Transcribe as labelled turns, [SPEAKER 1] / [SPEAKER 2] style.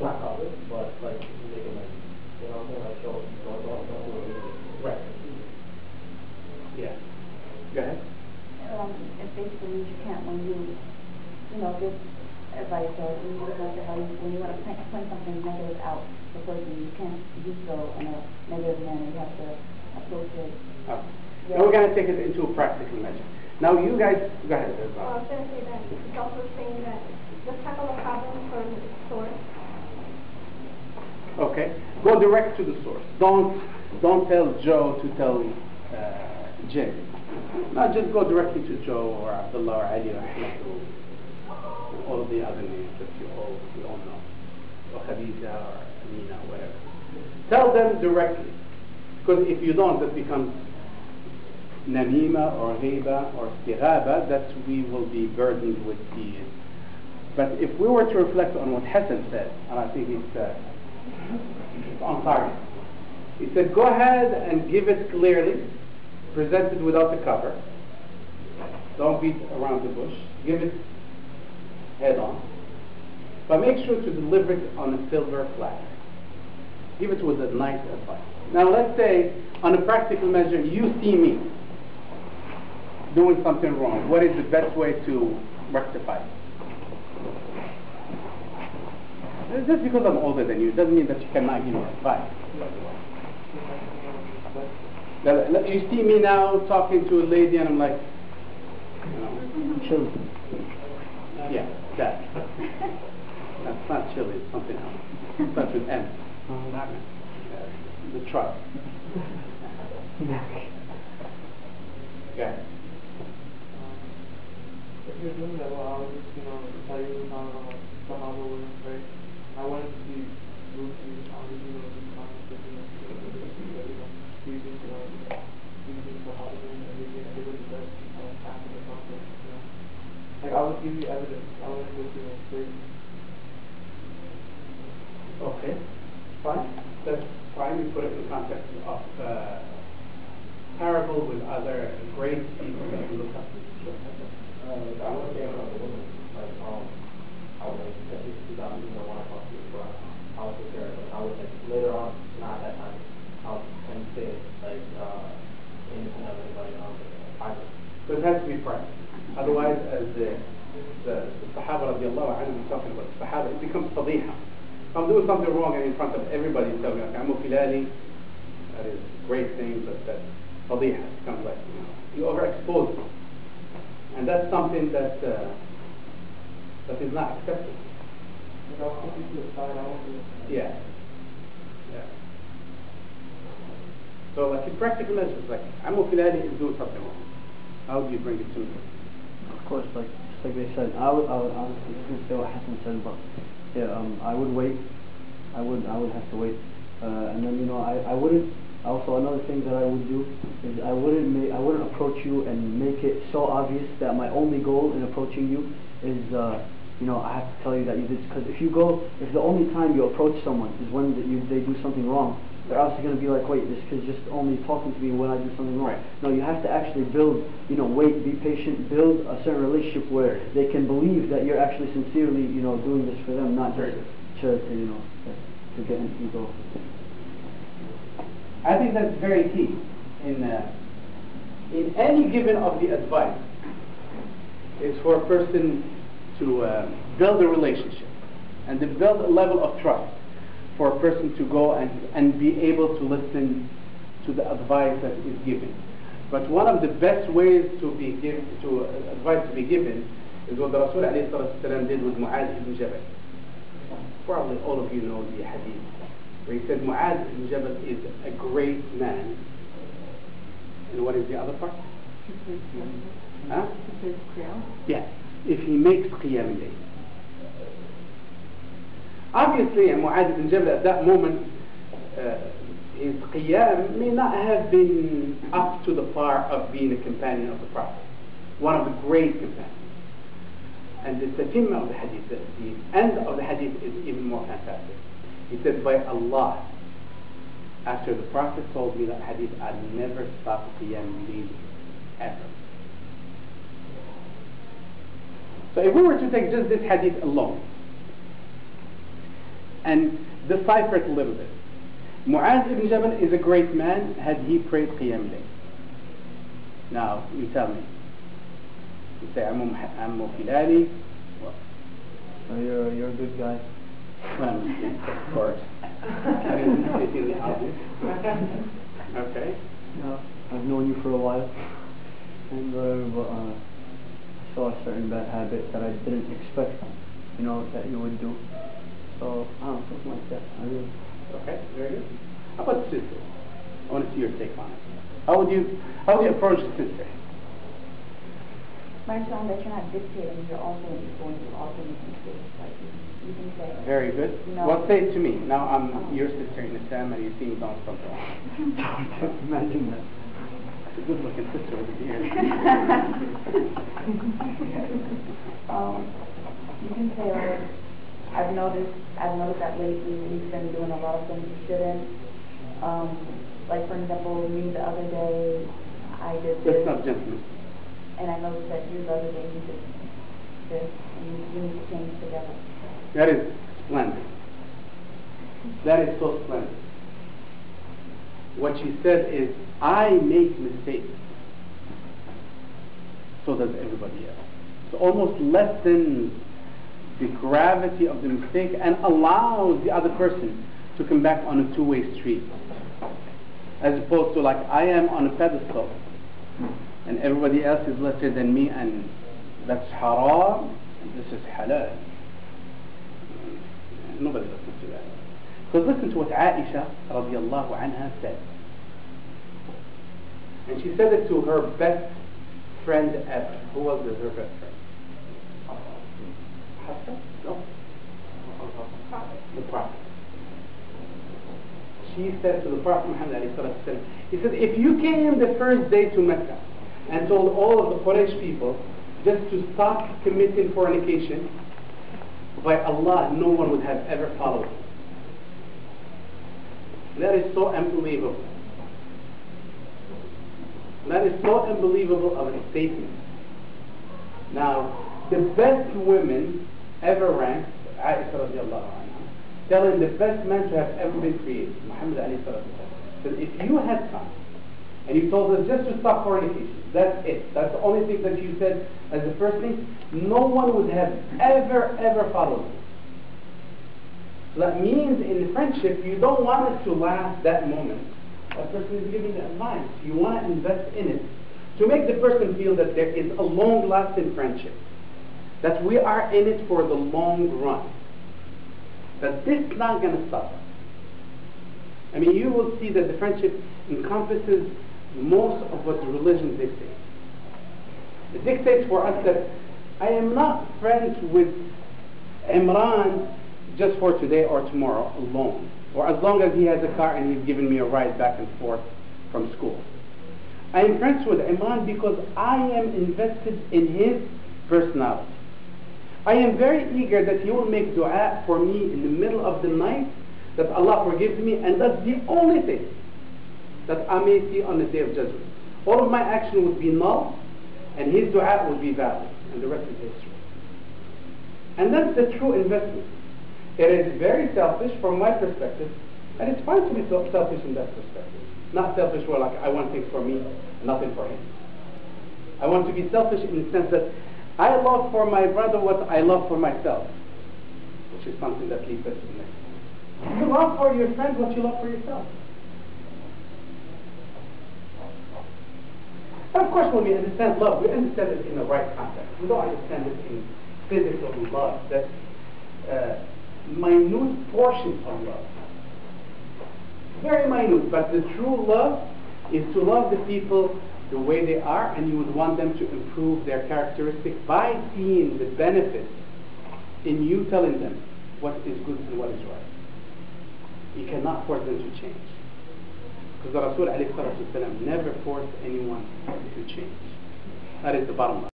[SPEAKER 1] not covered, but like make it like, you know what I'm saying, like show, don't do it. Right. Yeah. Go ahead.
[SPEAKER 2] It basically means you can't when you give advice or when you want to when you want to point something negative out the person, you can't do so in a negative manner. You have to approach it.
[SPEAKER 3] Oh. Now we're going to take it into a practical measure. Now you guys, go ahead.
[SPEAKER 4] I was going to say that it's also saying that just tackle the problem from the source.
[SPEAKER 3] Okay. Go direct to the source. Don't tell Joe to tell Jim. No, just go directly to Joe or Abdullah or Ali or Ahmed or all of the other names that we all know. Or Khadija or Amina, whatever. Tell them directly. Because if you don't, that becomes namima or ghiba or istighaba, that we will be burdened with the. But if we were to reflect on what Hassan said, and I think it's on target. He said, go ahead and give it clearly, present it without the cover. Don't beat around the bush. Give it head on. But make sure to deliver it on a silver platter. Give it with a nice advice. Now let's say, on a practical measure, you see me doing something wrong. What is the best way to rectify it? Just because I'm older than you doesn't mean that you cannot give me advice. You see me now talking to a lady and I'm like,
[SPEAKER 1] chill.
[SPEAKER 3] Yeah, that. That's not chilly, it's something else. It starts with M. The trust. Yeah.
[SPEAKER 5] If you're doing that, well, I would just, tell you how Sahaba wouldn't pray. I wanted to be rude to you, I would, just constantly, using Sahaba and everything, and it was the best after the Prophet, Like, I would give you evidence, I wouldn't just, say.
[SPEAKER 3] Okay, fine. That's fine. We put it in the context of parable with other great people that we look up to.
[SPEAKER 1] I want to say about the woman, like, I would like, that she got me, want to talk to you, but I would take care of it. I would, like, later on, not at that time, I'll and say, like, in front of anybody else.
[SPEAKER 3] So it has to be practiced. Otherwise, as the Sahaba radiallahu anhu talking about the Sahaba, it becomes fadiha. If I'm doing something wrong and in front of everybody, you tell me, okay, I'm a Filali, that is a great thing, but that's fadiha. It becomes like, you overexpose me. And that's something that is not acceptable. Yeah. Yeah. So like in practical measures, like I'm a Filali is doing something wrong. How do you bring it to me?
[SPEAKER 6] Of course, just like they said, I would honestly say what Hassan said, but yeah, I would wait. I would have to wait, and then I wouldn't. Also, another thing that I would do is I wouldn't approach you and make it so obvious that my only goal in approaching you is I have to tell you that you did, because if the only time you approach someone is when they do something wrong, they're obviously going to be like, wait, this kid's just only talking to me when I do something wrong. Right. No, you have to actually build, wait, be patient, build a certain relationship where they can believe that you're actually sincerely, doing this for them, not just to get an ego.
[SPEAKER 3] I think that's very key in any given of the advice is for a person to build a relationship and to build a level of trust for a person to go and be able to listen to the advice that is given. But one of the best ways advice to be given is what the Rasul ﷺ did with Mu'adh ibn Jabal. Probably all of you know the hadith, where he said Mu'adh ibn Jabal is a great man. And what is the other part? Huh? Yeah, if he makes qiyam al-layl. Obviously, Mu'adh ibn Jabal at that moment, his qiyam may not have been up to the par of being a companion of the Prophet, one of the great companions. And the tatimma of the hadith, the end of the hadith is even more fantastic. He said, by Allah, after the Prophet told me that hadith, I'll never stop qiyam layl ever. So if we were to take just this hadith alone, and decipher it a little bit. Mu'adh ibn Jabal is a great man. Had he prayed Qiyam Layl? Now, you tell me. You say, I'm Filali. Well,
[SPEAKER 6] Oh, you're a good guy.
[SPEAKER 3] well, of course. I mean, it's in the obvious. Okay.
[SPEAKER 6] Yeah, I've known you for a while, and but I saw a certain bad habit that I didn't expect, that you would do. So, I don't know, something like that. I really.
[SPEAKER 3] Okay, very good. How about the sister? I want to see your take on it. How would you approach the sister?
[SPEAKER 2] My son, that you're not dictating, you're also going to also making mistakes. Like you can say.
[SPEAKER 3] Very good.
[SPEAKER 2] No.
[SPEAKER 3] Well, say it to me. Now I'm your sister in Islam and you see don't something wrong.
[SPEAKER 6] Don't imagine that.
[SPEAKER 3] It's a good looking sister over here.
[SPEAKER 2] You can say, like, I've noticed that lately you've been doing a lot of things you shouldn't. Like for example, me the other day, I did this.
[SPEAKER 3] That's not gentleman.
[SPEAKER 2] And I noticed that you the other day you did this, and you need to change together.
[SPEAKER 3] That is splendid. That is so splendid. What she said is, I make mistakes. So does everybody else. So almost lessens the gravity of the mistake and allows the other person to come back on a two-way street. As opposed to like, I am on a pedestal and everybody else is lesser than me, and that's haram and this is halal. Nobody listens to that. Because listen to what Aisha radiallahu anha said. And she said it to her best friend ever. Who was her best friend? Hafsa? No. The Prophet. She said to the Prophet Muhammad alayhi salatu wasalam, he said, if you came the first day to Mecca and told all of the Quraysh people just to stop committing fornication, by Allah, no one would have ever followed you. That is so unbelievable. That is so unbelievable of a statement. Now, the best women ever ranked, Aisha radiallahu anha, telling the best man to have ever been created, Muhammad alayhi salatu wasalam, said, if you had come and you told us just to stop fornication, that's it. That's the only thing that you said as the first thing, no one would have ever followed you. So that means in friendship, you don't want it to last that moment. That person is giving advice. You want to invest in it to make the person feel that there is a long-lasting friendship. That we are in it for the long run. That this is not going to stop us. I mean, you will see that the friendship encompasses most of what the religion dictates. It dictates for us that I am not friends with Imran just for today or tomorrow alone, or as long as he has a car and he's giving me a ride back and forth from school. I am friends with Imran because I am invested in his personality. I am very eager that he will make dua for me in the middle of the night, that Allah forgives me, and that's the only thing that I may see on the Day of Judgment. All of my action would be null, and his dua would be valid, and the rest is history. And that's the true investment. It is very selfish from my perspective, and it's fine to be selfish in that perspective. Not selfish where like I want things for me, and nothing for him. I want to be selfish in the sense that I love for my brother what I love for myself, which is something that leads us to the next. You love for your friend what you love for yourself. And of course, when we understand love, we understand it in the right context. We don't understand it in physical love. That's minute portions of love. Very minute, but the true love is to love the people the way they are, and you would want them to improve their characteristics by seeing the benefits in you telling them what is good and what is right. You cannot force them to change. Because the Rasul ﷺ never forced anyone to change. That is the bottom line.